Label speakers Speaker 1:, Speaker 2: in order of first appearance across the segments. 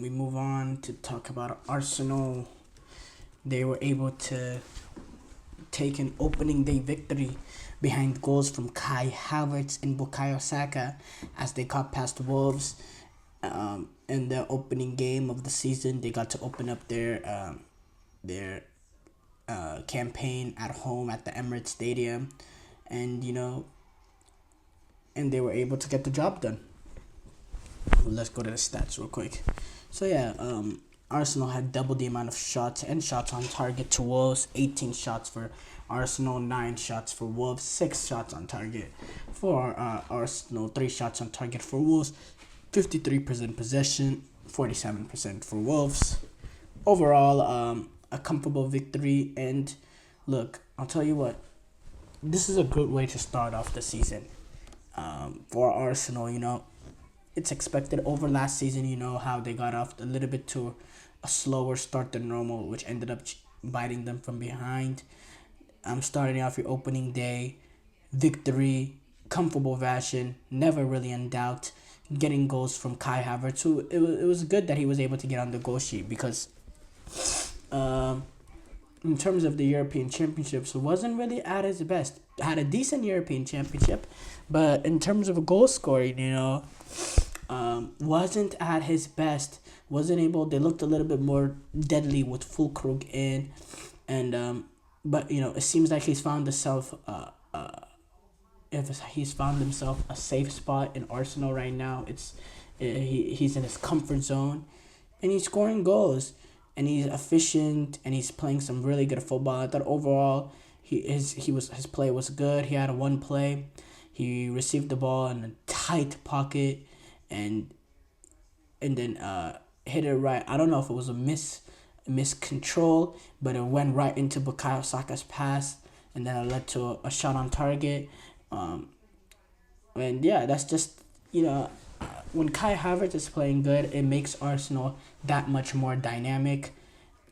Speaker 1: We move on to talk about Arsenal. They were able to take an opening day victory behind goals from Kai Havertz and Bukayo Saka as they got past Wolves. In the opening game of the season, they got to open up their campaign at home at the Emirates Stadium, and and they were able to get the job done. Well, let's go to the stats real quick. So yeah, Arsenal had double the amount of shots and shots on target to Wolves. 18 shots for Arsenal, 9 shots for Wolves, 6 shots on target for Arsenal, 3 shots on target for Wolves, 53% possession, 47% for Wolves. Overall, a comfortable victory. And look, I'll tell you what, this is a good way to start off the season. For Arsenal, it's expected over last season, how they got off a little bit to a slower start than normal, which ended up biting them from behind. Starting off your opening day, victory, comfortable fashion, never really in doubt, getting goals from Kai Havertz, who it was good that he was able to get on the goal sheet because in terms of the European Championships, wasn't really at his best. Had a decent European Championship, but in terms of goal scoring, wasn't at his best. Wasn't able. They looked a little bit more deadly with Fulkrug in, and but it seems like he's found himself a safe spot in Arsenal right now. He's in his comfort zone, and he's scoring goals, and he's efficient, and he's playing some really good football. I thought overall his play was good. He had one play, he received the ball in a tight pocket, and then hit it right. I don't know if it was a miscontrol, but it went right into Bukayo Saka's pass, and then it led to a shot on target. And yeah, that's just when Kai Havertz is playing good, it makes Arsenal that much more dynamic.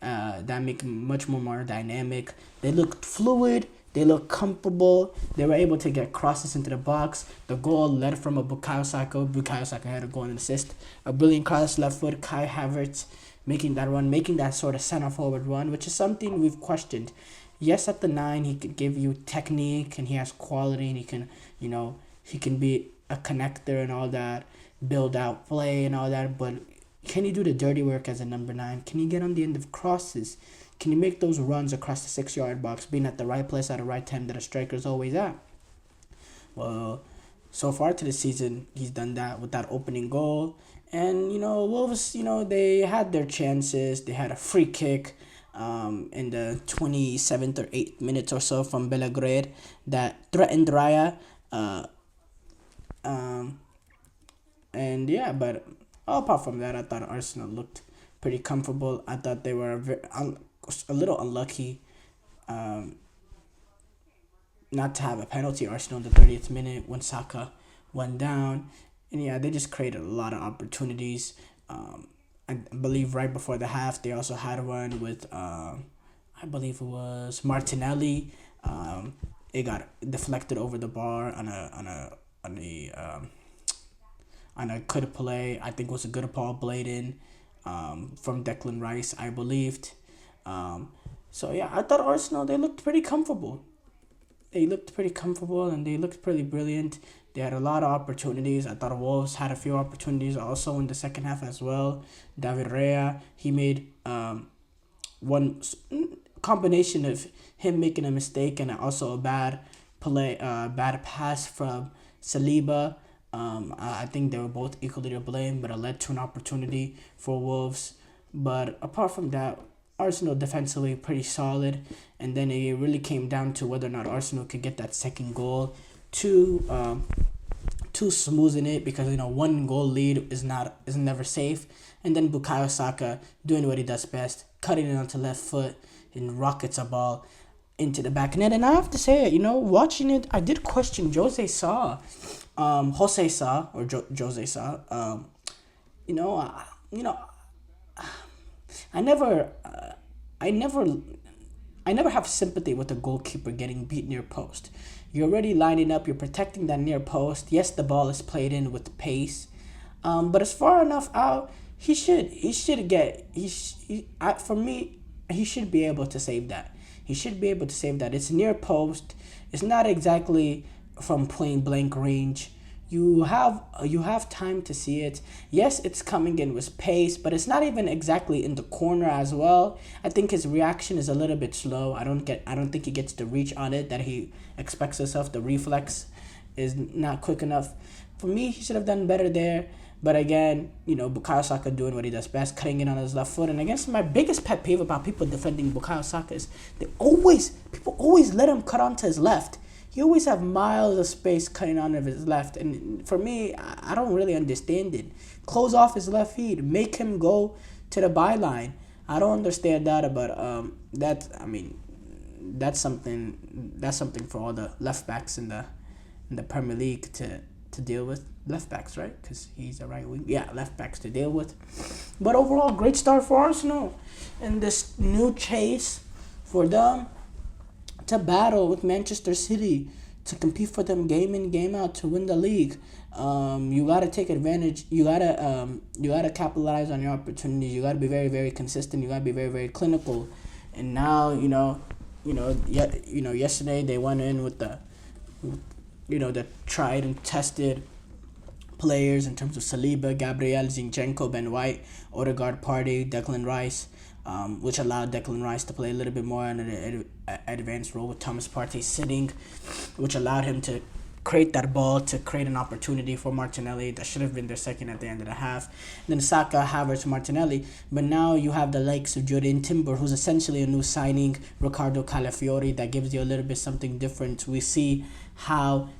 Speaker 1: More dynamic. They looked fluid. They looked comfortable. They were able to get crosses into the box. The goal led from a Bukayo Saka. Bukayo Saka had a goal and assist. A brilliant cross left foot. Kai Havertz making that sort of center forward run, which is something we've questioned. Yes, at the 9, he could give you technique and he has quality and he can, he can be a connector and all that, build out play and all that, but can he do the dirty work as a number 9? Can he get on the end of crosses? Can he make those runs across the 6-yard box, being at the right place at the right time that a striker is always at? Well, so far to the season, he's done that with that opening goal. And, Wolves, they had their chances. They had a free kick in the 27th or 8th minutes or so from Belgrade that threatened Raya. And yeah, but apart from that, I thought Arsenal looked pretty comfortable. I thought they were a little unlucky not to have a penalty. Arsenal in the 30th minute when Saka went down. And yeah, they just created a lot of opportunities. I believe right before the half, they also had one with, I believe it was Martinelli. It got deflected over the bar on a good play. I think it was a good ball blading from Declan Rice, I believed. So yeah, I thought Arsenal, they looked pretty comfortable. And they looked pretty brilliant. They had a lot of opportunities. I thought Wolves had a few opportunities also in the second half as well. David Raya, he made one combination of him making a mistake and also a bad pass from Saliba. I think they were both equally to blame, but it led to an opportunity for Wolves. But apart from that, Arsenal defensively pretty solid, and then it really came down to whether or not Arsenal could get that second goal to smoothen it, because one goal lead is never safe. And then Bukayo Saka doing what he does best, cutting it onto left foot and rockets a ball into the back net. And I have to say it, watching it, I did question Jose Sa. I never have sympathy with a goalkeeper getting beat near post. You're already lining up, you're protecting that near post. Yes, the ball is played in with pace, but it's far enough out. For me, he should be able to save that. He should be able to save that. It's near post. It's not exactly from point blank range. You have time to see it. Yes, it's coming in with pace, but it's not even exactly in the corner as well. I think his reaction is a little bit slow. I don't think he gets the reach on it that he expects himself. The reflex is not quick enough. For me, he should have done better there. But again, Bukayo Saka doing what he does best, cutting it on his left foot. And I guess my biggest pet peeve about people defending Bukayo Saka is people always let him cut onto his left. He always have miles of space cutting on of his left. And for me, I don't really understand it. Close off his left feet. Make him go to the byline. I don't understand that, but that's something for all the left backs in the Premier League to deal with. Left backs, right? Because he's a right wing. Yeah, left backs to deal with. But overall, great start for Arsenal in this new chase for them to battle with Manchester City, to compete for them game in, game out, to win the league. You gotta take advantage. You gotta capitalize on your opportunities. You gotta be very, very consistent. You gotta be very, very clinical. And now, yesterday they went in with the tried and tested players in terms of Saliba, Gabriel, Zinchenko, Ben White, Odegaard, Partey, Declan Rice, which allowed Declan Rice to play a little bit more in an advanced role with Thomas Partey sitting, which allowed him to create that ball, to create an opportunity for Martinelli that should have been their second at the end of the half. Then Saka, Havertz, Martinelli. But now you have the likes of Jordan Timber, who's essentially a new signing, Ricardo Calafiori, that gives you a little bit something different. We see how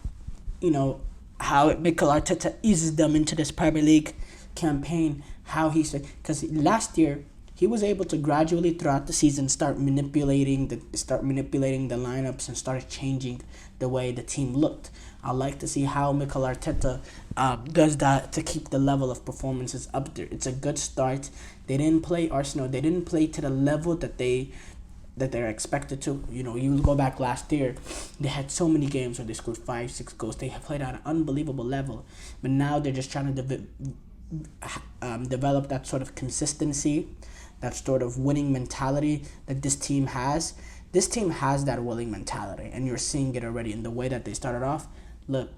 Speaker 1: Mikel Arteta eases them into this Premier League campaign. Because last year he was able to gradually throughout the season start manipulating the lineups and start changing the way the team looked. I like to see how Mikel Arteta does that to keep the level of performances up there. It's a good start. They didn't play Arsenal. They didn't play to the level that they're expected to. You go back last year, they had so many games where they scored 5-6 goals. They have played at an unbelievable level, but now they're just trying to develop that sort of consistency, that sort of winning mentality that this team has. This team has that winning mentality, and you're seeing it already in the way that they started off. Look,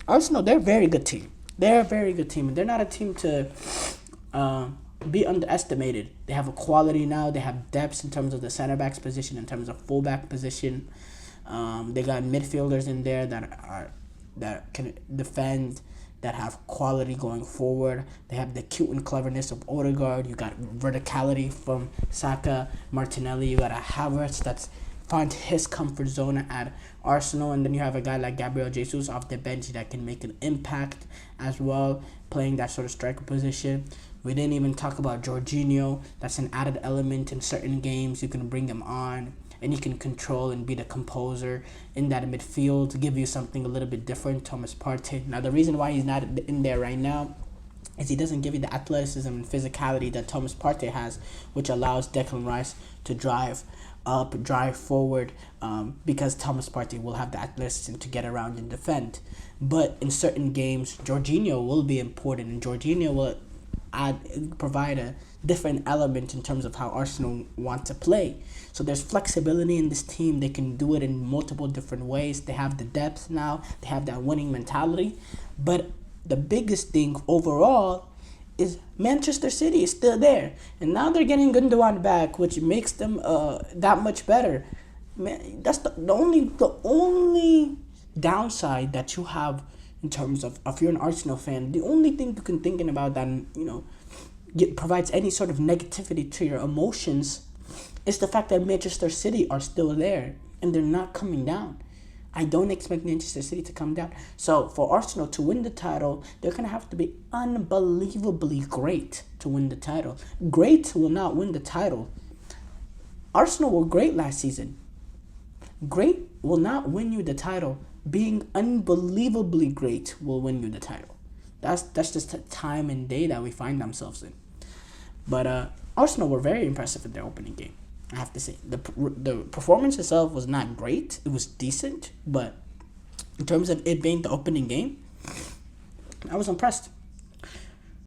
Speaker 1: Arsenal, they're a very good team. They're a very good team, and they're not a team to be underestimated. They have a quality now. They have depth in terms of the center backs position, in terms of fullback position. They got midfielders in there that can defend, that have quality going forward. They have the cute and cleverness of Odegaard. You got verticality from Saka, Martinelli. You got a Havertz that's found his comfort zone at Arsenal, and then you have a guy like Gabriel Jesus off the bench that can make an impact as well, playing that sort of striker position. We didn't even talk about Jorginho. That's an added element in certain games. You can bring him on, and he can control and be the composer in that midfield to give you something a little bit different. Thomas Partey. Now, the reason why he's not in there right now is he doesn't give you the athleticism and physicality that Thomas Partey has, which allows Declan Rice to drive up, drive forward, because Thomas Partey will have the athleticism to get around and defend. But in certain games, Jorginho will be important, and Jorginho will provide a different element in terms of how Arsenal want to play. So there's flexibility in this team. They can do it in multiple different ways. They have the depth now. They have that winning mentality. But the biggest thing overall is Manchester City is still there. And now they're getting Gundogan back, which makes them that much better. Man, that's the only downside that you have in terms of, if you're an Arsenal fan, the only thing you can thinking about that, provides any sort of negativity to your emotions is the fact that Manchester City are still there and they're not coming down. I don't expect Manchester City to come down. So for Arsenal to win the title, they're going to have to be unbelievably great to win the title. Great will not win the title. Arsenal were great last season. Great will not win you the title. Being unbelievably great will win you the title. That's just the time and day that we find ourselves in. But Arsenal were very impressive in their opening game. I have to say, the performance itself was not great. It was decent, but in terms of it being the opening game, I was impressed.